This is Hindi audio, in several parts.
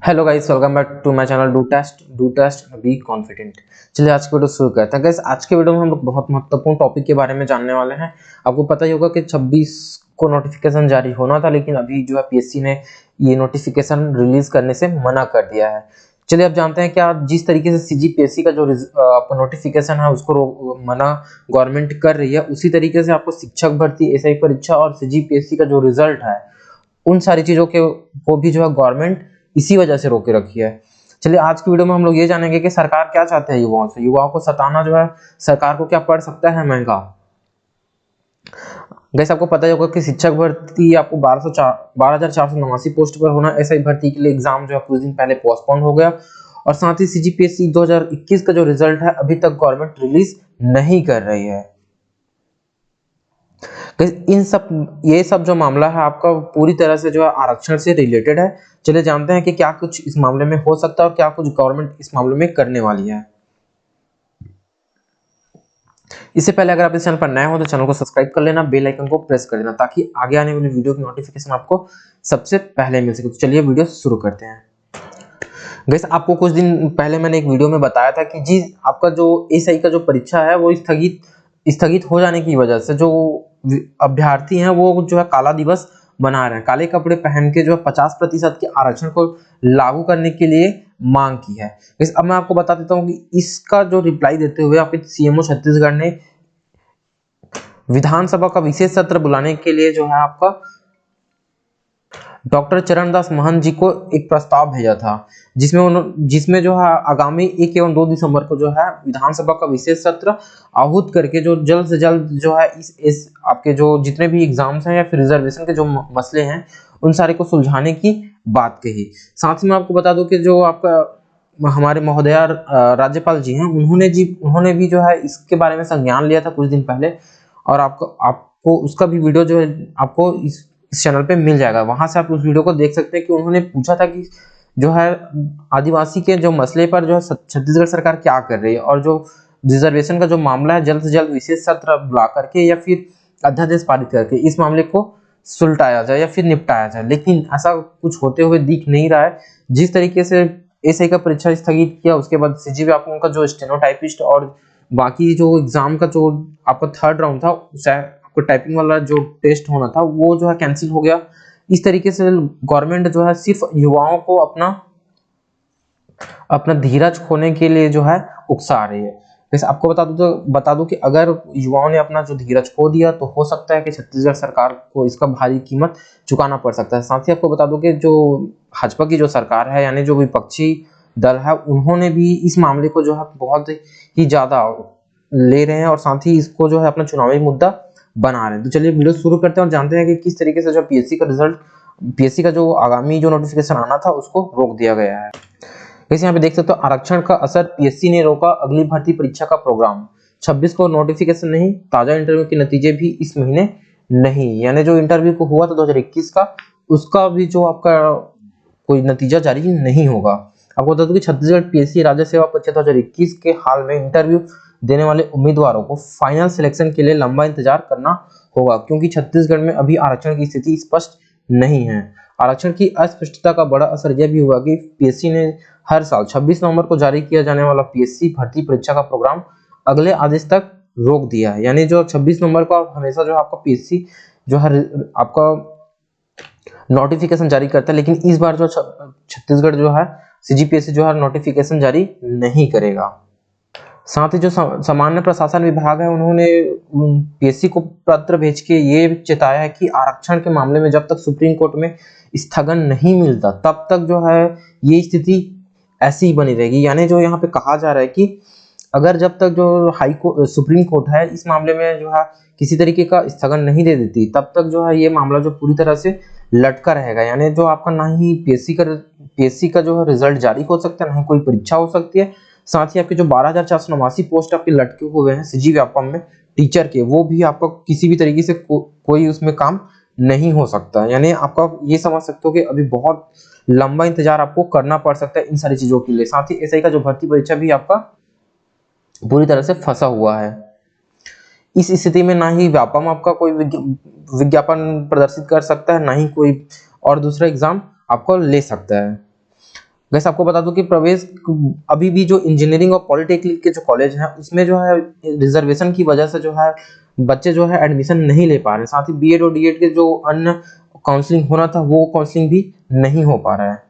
Hello guys, welcome back to my channel do test be confident. चलिए आज की वीडियो शुरू करते हैं। गाइस आज के वीडियो में हम लोग बहुत महत्वपूर्ण टॉपिक के बारे में जानने वाले हैं। आपको पता ही होगा कि 26 को नोटिफिकेशन जारी होना था, लेकिन अभी जो है पीएससी ने ये नोटिफिकेशन रिलीज करने से मना कर दिया है। चलिए अब जानते हैं क्या जिस तरीके से सीजीपीएससी का जो आपका नोटिफिकेशन है उसको मना गवर्नमेंट कर रही है, उसी तरीके से आपको शिक्षक भर्ती, एसआई परीक्षा और सीजीपीएससी का जो रिजल्ट है उन सारी चीजों के वो भी जो है गवर्नमेंट इसी वजह से रोके रखी है। चलिए आज की वीडियो में हम लोग ये जानेंगे कि सरकार क्या चाहते हैं युवाओं से। युवाओं को सताना जो है सरकार को क्या पड़ सकता है महंगा। गैस आपको पता ही होगा कि शिक्षक भर्ती आपको 12,489 पोस्ट पर होना, ऐसा ही भर्ती के लिए एग्जाम जो है कुछ दिन पहले पोस्टपोन हो गया। और साथ ही सीजीपीएससी 2021 का जो रिजल्ट है अभी तक गवर्नमेंट रिलीज नहीं कर रही है। ये सब जो मामला है आपका पूरी तरह से जो है आरक्षण से रिलेटेड है। चलिए जानते हैं कि क्या कुछ इस मामले में हो सकता है और क्या कुछ गवर्नमेंट इस मामले में करने वाली है। इससे पहले अगर आप इस चैनल पर नए हो तो चैनल को सब्सक्राइब कर लेना, बेल आइकन को प्रेस कर देना ताकि आगे आने वाली वीडियो की नोटिफिकेशन आपको सबसे पहले मिल सके। तो चलिए वीडियो शुरू करते हैं। गाइस आपको कुछ दिन पहले मैंने एक वीडियो में बताया था कि जी आपका जो एसआई का जो परीक्षा है वो स्थगित हो जाने की वजह से जो अभ्यर्थी हैं वो जो है काला दिवस बना रहे हैं, काले कपड़े पहन के जो है 50% के आरक्षण को लागू करने के लिए मांग की है। अब मैं आपको बता देता हूं कि इसका जो रिप्लाई देते हुए आपके सीएमओ छत्तीसगढ़ ने विधानसभा का विशेष सत्र बुलाने के लिए जो है आपका डॉक्टर चरणदास महंत जी को एक प्रस्ताव भेजा था, जिसमें जो है आगामी 1 एवं 2 दिसंबर को जो है विधानसभा का विशेष सत्र आहूत करके जो जल्द से जल्द जो है इस आपके जो जितने भी एग्जाम्स हैं या फिर रिजर्वेशन के जो मसले हैं उन सारे को सुलझाने की बात कही। साथ ही मैं आपको बता दूं कि जो आपका हमारे महोदया राज्यपाल जी हैं उन्होंने भी जो है इसके बारे में संज्ञान लिया था कुछ दिन पहले, और आपको उसका भी वीडियो जो है आपको इस चैनल पे मिल जाएगा। वहां से आप उस वीडियो को देख सकते हैं कि उन्होंने पूछा था कि जो है आदिवासी के जो मसले पर जो है छत्तीसगढ़ सरकार क्या कर रही है और जो रिजर्वेशन का जो मामला है जल्द से जल्द विशेष सत्र बुला करके या फिर अध्यादेश पारित करके इस मामले को सुलटाया जाए या फिर निपटाया जाए, लेकिन ऐसा कुछ होते हुए दिख नहीं रहा है। जिस तरीके से एसआई का परीक्षा स्थगित किया उसके बाद सीजीपी आपको उनका जो स्टेनोटाइपिस्ट और बाकी जो एग्जाम का जो आपका थर्ड राउंड था को टाइपिंग वाला जो टेस्ट होना था वो जो है कैंसिल हो गया। इस तरीके से गवर्नमेंट जो है सिर्फ युवाओं को अपना धीरज खोने के लिए जो है उकसा रही है। जैसे आपको बता दूं कि अगर युवाओं ने अपना जो धीरज खो दिया तो हो सकता है कि छत्तीसगढ़ सरकार को इसका भारी कीमत चुकाना पड़ सकता है। साथ ही आपको बता दूं कि जो भाजपा की जो सरकार है यानी जो विपक्षी दल है उन्होंने भी इस मामले को जो है बहुत ही ज्यादा ले रहे हैं और साथ ही इसको जो है अपना चुनावी मुद्दा बना रहे हैं। तो चलिए वीडियो शुरू करते हैं और जानते हैं कि किस तरीके से जो पीएससी का जो आगामी जो नोटिफिकेशन आना था उसको रोक दिया गया है। जैसे यहाँ पे देख सकते हो आरक्षण का असर, पीएससी ने रोका अगली भर्ती परीक्षा का प्रोग्राम। 26 को नोटिफिकेशन नहीं, ताजा इंटरव्यू के नतीजे भी इस महीने नहीं, यानी जो इंटरव्यू को हुआ था 2021 का उसका भी जो आपका कोई नतीजा जारी नहीं होगा। आपको बता दूं कि छत्तीसगढ़ पीएससी राज्य सेवा परीक्षा 2021 के हाल में इंटरव्यू देने वाले उम्मीदवारों को फाइनल सिलेक्शन के लिए लंबा इंतजार करना होगा, क्योंकि छत्तीसगढ़ में अभी आरक्षण की स्थिति स्पष्ट नहीं है। आरक्षण की अस्पष्टता का बड़ा असर यह भी हुआ कि पीएससी ने हर साल 26 नवंबर को जारी किया जाने वाला पीएससी भर्ती परीक्षा का प्रोग्राम अगले आदेश तक रोक दिया है। यानी जो 26 नवंबर को हमेशा जो आपका पीएससी जो है आपका नोटिफिकेशन जारी करता है, लेकिन इस बार जो छत्तीसगढ़ जो है सीजीपीएससी जो है नोटिफिकेशन जारी नहीं करेगा। साथ ही जो सामान्य प्रशासन विभाग है उन्होंने पीएससी को पत्र भेज के ये चेताया है कि आरक्षण के मामले में जब तक सुप्रीम कोर्ट में स्थगन नहीं मिलता तब तक जो है ये स्थिति ऐसी ही बनी रहेगी। यानी जो यहाँ पे कहा जा रहा है कि अगर जब तक जो सुप्रीम कोर्ट है इस मामले में जो है किसी तरीके का स्थगन नहीं दे देती तब तक जो है ये मामला जो पूरी तरह से लटका रहेगा। यानी जो आपका ना ही पीएससी का जो है रिजल्ट जारी हो सकता है, ना ही कोई परीक्षा हो सकती है। साथ ही आपके जो 12,489 पोस्ट आपके लटके हुए हैं सीजी व्यापम में टीचर के, वो भी आपका किसी भी तरीके से कोई उसमें काम नहीं हो सकता। यानी आपका ये समझ सकते हो कि अभी बहुत लंबा इंतजार आपको करना पड़ सकता है इन सारी चीजों के लिए। साथ ही एसआई का जो भर्ती परीक्षा भी आपका पूरी तरह से फंसा हुआ है। इस स्थिति में ना ही व्यापम आपका कोई विज्ञापन प्रदर्शित कर सकता है, ना ही कोई और दूसरा एग्जाम आपको ले सकता है। वैसे आपको बता दूं कि प्रवेश अभी भी जो इंजीनियरिंग और पॉलिटेक्निक के जो कॉलेज हैं उसमें जो है रिजर्वेशन की वजह से जो है बच्चे जो है एडमिशन नहीं ले पा रहे। साथ ही बीएड और डीएड के जो अन्य काउंसलिंग होना था वो काउंसलिंग भी नहीं हो पा रहा है।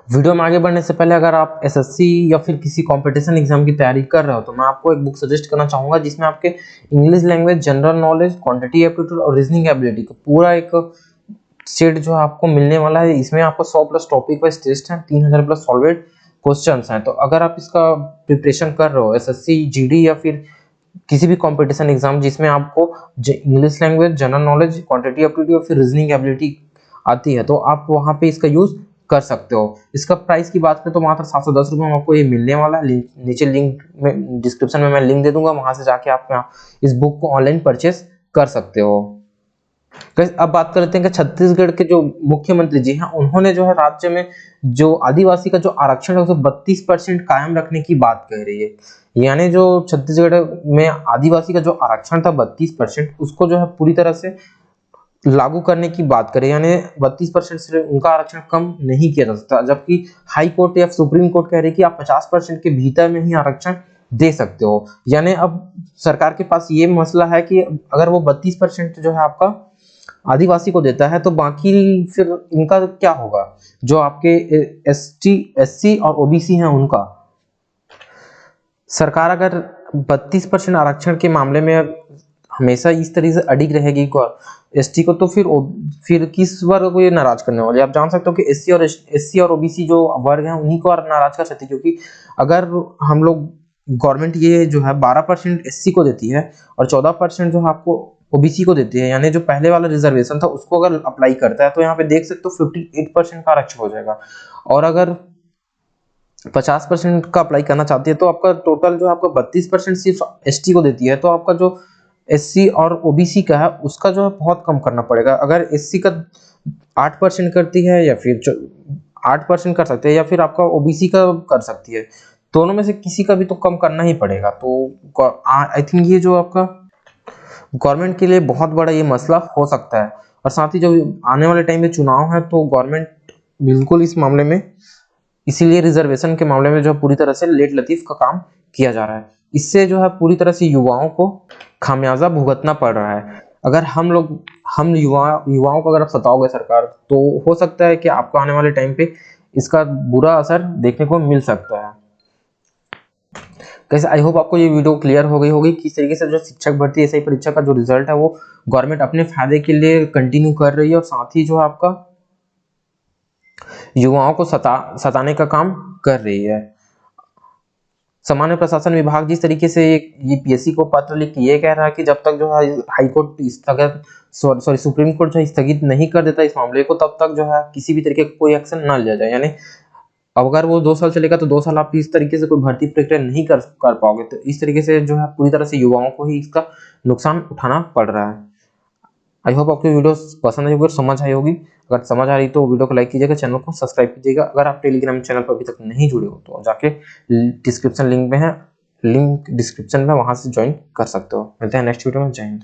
वीडियो में आगे बढ़ने से पहले अगर आप एसएससी या फिर किसी कंपटीशन एग्जाम की तैयारी कर रहे हो तो मैं आपको एक बुक सजेस्ट करना चाहूंगा जिसमें आपके English language, general knowledge, quantity aptitude और रीजनिंग एबिलिटी का पूरा एक सेट जो है आपको मिलने वाला है। इसमें आपको 100 प्लस टॉपिक वाइज टेस्ट हैं, 3000 प्लस सॉल्वेड क्वेश्चंस हैं। तो अगर आप इसका प्रिपरेशन कर रहे हो एसएससी, जीडी या फिर किसी भी कंपटीशन एग्जाम जिसमें आपको English language, general knowledge, quantity aptitude और फिर रीजनिंग एबिलिटी आती है तो आप वहां पे इसका यूज कर सकते हो। इसका प्राइस की बात करें तो मात्र 710 रुपये में आपको ये मिलने वाला है। नीचे लिंक में डिस्क्रिप्शन में मैं लिंक दे दूंगा, वहां से जाके आप यहाँ इस बुक को ऑनलाइन परचेस कर सकते हो। अब बात करते हैं कि छत्तीसगढ़ के जो मुख्यमंत्री जी हैं उन्होंने जो है राज्य में जो आदिवासी का जो आरक्षण है उसे 32% कायम रखने की बात कह रही है। यानी जो छत्तीसगढ़ में आदिवासी का जो आरक्षण था 32%, उसको जो है पूरी तरह से लागू करने की बात करें, यानी 32% से उनका आरक्षण कम नहीं किया जा सकता। जबकि हाई कोर्ट या सुप्रीम कोर्ट कह रही है कि आप 50% के भीतर में ही आरक्षण दे सकते हो। यानी अब सरकार के पास ये मसला है कि अगर वो 32% जो है आपका आदिवासी को देता है तो बाकी फिर इनका क्या होगा, जो आपके एसटी, एससी और ओबीसी हैं उनका। सरकार अगर 32% आरक्षण के मामले में हमेशा इस तरीके से अडिग रहेगी एसटी को तो फिर किस वर्ग को ये नाराज करने वाले। आप जान सकते हो कि एससी और ओबीसी जो वर्ग हैं उन्हीं को नाराज कर सकती है, क्योंकि अगर हम लोग गवर्नमेंट ये जो है 12% एससी को देती है और 14% जो है आपको ओबीसी को देती है, यानी जो पहले वाला रिजर्वेशन था उसको अगर अप्लाई करता है तो यहाँ पे देख सकते हो 58% का आरक्षण हो जाएगा। और अगर 50% का अप्लाई करना चाहती है तो आपका टोटल जो आपका 32% सिर्फ एसटी को देती है, तो आपका जो एससी और ओबीसी का है उसका जो है बहुत कम करना पड़ेगा। अगर एससी का 8% करती है या फिर 8% कर सकते हैं या फिर आपका ओबीसी का कर सकती है, दोनों में से किसी का भी तो कम करना ही पड़ेगा। तो आई थिंक ये जो आपका गवर्नमेंट के लिए बहुत बड़ा ये मसला हो सकता है। और साथ ही जो आने वाले टाइम में चुनाव है तो गवर्नमेंट बिल्कुल इस मामले में, इसीलिए रिजर्वेशन के मामले में जो पूरी तरह से लेट लतीफ का काम किया जा रहा है। इससे जो है पूरी तरह से युवाओं को खामियाजा भुगतना पड़ रहा है। अगर हम युवाओं को अगर आप सताओगे सरकार तो हो सकता है कि आपको आने वाले टाइम पे इसका बुरा असर देखने को मिल सकता है। कैसे आई होप आपको ये वीडियो क्लियर हो गई होगी किस तरीके से जो शिक्षक भर्ती एसआई परीक्षा का जो रिजल्ट है वो गवर्नमेंट अपने फायदे के लिए कंटिन्यू कर रही है और साथ ही जो आपका युवाओं को सताने का काम कर रही है। सामान्य प्रशासन विभाग जिस तरीके से ये पीएससी को पत्र लिख के ये कह रहा है कि जब तक जो है हाई कोर्ट स्थगित सुप्रीम कोर्ट जो स्थगित नहीं कर देता इस मामले को तब तक जो है किसी भी तरीके का कोई एक्शन ना लिया जाए। यानी अगर वो 2 साल चलेगा तो 2 साल आप इस तरीके से कोई भर्ती प्रक्रिया नहीं कर पाओगे। तो इस तरीके से जो है पूरी तरह से युवाओं को ही इसका नुकसान उठाना पड़ रहा है। आई होप आपको वीडियो पसंद आई होगी और समझ आई होगी। अगर समझ आ रही तो वीडियो को लाइक कीजिएगा, चैनल को सब्सक्राइब कीजिएगा। अगर आप टेलीग्राम चैनल पर अभी तक नहीं जुड़े हो तो जाके डिस्क्रिप्शन लिंक में है, लिंक डिस्क्रिप्शन में, वहां से ज्वाइन कर सकते हो। मिलते हैं नेक्स्ट वीडियो में। जय हिंद।